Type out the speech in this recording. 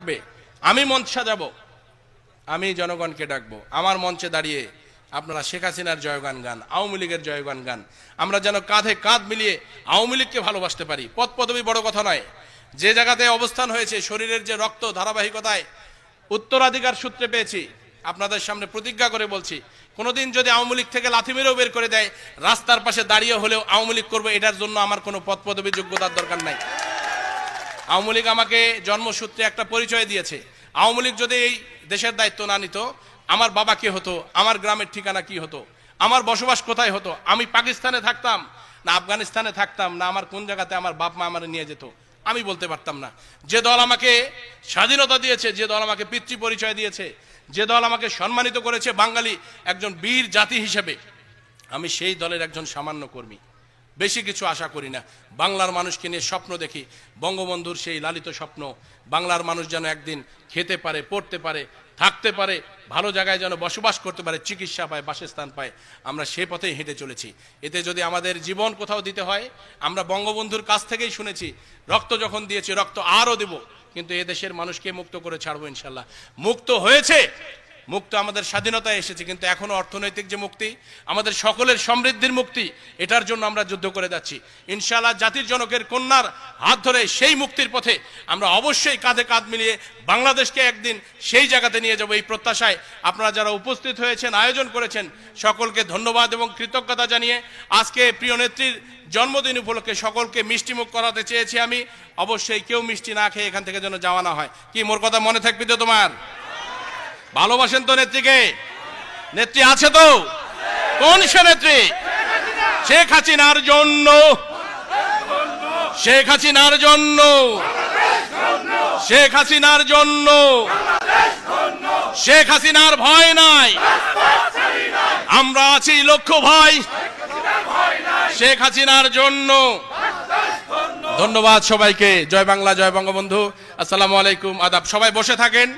থাকবে, আমি মঞ্চ সাজাবো, আমি জনগণকে ডাকবো, আমার মঞ্চে দাঁড়িয়ে আপনারা শেখ হাসিনার জয়গান গান, আওয়ামী লীগের জয়গান গান। আমরা যেন কাঁধে কাঁধ মিলিয়ে আওয়ামী লীগকে ভালোবাসতে পারি। পদ পদবি বড় কথা নয়, যে জায়গাতে অবস্থান হয়েছে, শরীরের যে রক্ত ধারাবাহিকতায় উত্তরাধিকার সূত্রে পেয়েছি, আপনাদের সামনে প্রতিজ্ঞা করে বলছি, কোনোদিন যদি আওয়ামী লীগ থেকে লাথি মেরেও বের করে দেয়, রাস্তার পাশে দাঁড়িয়ে হলেও আওয়ামী লীগ করবো, এটার জন্য আমার কোনো পদ পদবি যোগ্যতার দরকার নাই। আওয়ামী লীগ আমাকে জন্মসূত্রে একটা পরিচয় দিয়েছে। আওয়ামী লীগ যদি এই দেশের দায়িত্ব না নিত, আমার বাবা কি হতো, আমার গ্রামের ঠিকানা কি হতো, আমার বসবাস কোথায় হতো, আমি পাকিস্তানে থাকতাম না আফগানিস্তানে থাকতাম, না আমার কোন জায়গাতে আমার বাপ মা আমার নিয়ে যেত, আমি বলতে পারতাম না। যে দল আমাকে স্বাধীনতা দিয়েছে, যে দল আমাকে পিতৃ পরিচয় দিয়েছে, যে দল আমাকে সম্মানিত করেছে বাঙালি একজন বীর জাতি হিসেবে, আমি সেই দলের একজন সামান্য কর্মী, বেশি কিছু আশা করি না। বাংলার মানুষকে নিয়ে স্বপ্ন দেখি, বঙ্গবন্ধুর সেই লালিত স্বপ্ন, বাংলার মানুষ যেন একদিন খেতে পারে, পড়তে পারে, থাকতে পারে, ভালো জায়গায় যেন বসবাস করতে পারে, চিকিৎসা পায়, বাসস্থান পায়। আমরা সে পথেই হেঁটে চলেছি। এতে যদি আমাদের জীবন কোথাও দিতে হয়, আমরা বঙ্গবন্ধুর কাছ থেকেই শুনেছি, রক্ত যখন দিয়েছি রক্ত আরও দেব, কিন্তু এ দেশের মানুষকে মুক্ত করে ছাড়বো ইনশাল্লাহ। মুক্ত হয়েছে, মুক্ত আমাদের স্বাধীনতায় এসেছে, কিন্তু এখনো অর্থনৈতিক যে মুক্তি, আমাদের সকলের সমৃদ্ধির মুক্তি, এটার জন্য আমরা যুদ্ধ করে যাচ্ছি। ইনশাআল্লাহ জাতির জনকের কন্যার হাত ধরে সেই মুক্তির পথে আমরা অবশ্যই কাঁধে কাঁধ মিলিয়ে বাংলাদেশকে একদিন সেই জায়গাতে নিয়ে যাব। এই প্রত্যাশায় আপনারা যারা উপস্থিত হয়েছেন, আয়োজন করেছেন, সকলকে ধন্যবাদ এবং কৃতজ্ঞতা জানিয়ে আজকে প্রিয় নেত্রীর জন্মদিন উপলক্ষে সকলকে মিষ্টিমুখ করাতে চেয়েছি আমি। অবশ্যই কেউ মিষ্টি না খেয়ে এখান থেকে যেন যাওয়া না হয়। কি মোর কথা মনে থাকবে তো? তোমার ভালোবাসেন তো নেত্রীকে? নেত্রী আছে তো? কোন সে নেত্রী? শেখ হাসিনার জন্য, শেখ হাসিনার জন্য, শেখ হাসিনার জন্য, শেখ হাসিনার ভয় নাই, আমরা আছি লক্ষ্য ভাই, শেখ হাসিনার জন্য। ধন্যবাদ সবাইকে। জয় বাংলা, জয় বঙ্গবন্ধু। আসসালামু আলাইকুম, আদাব। সবাই বসে থাকেন।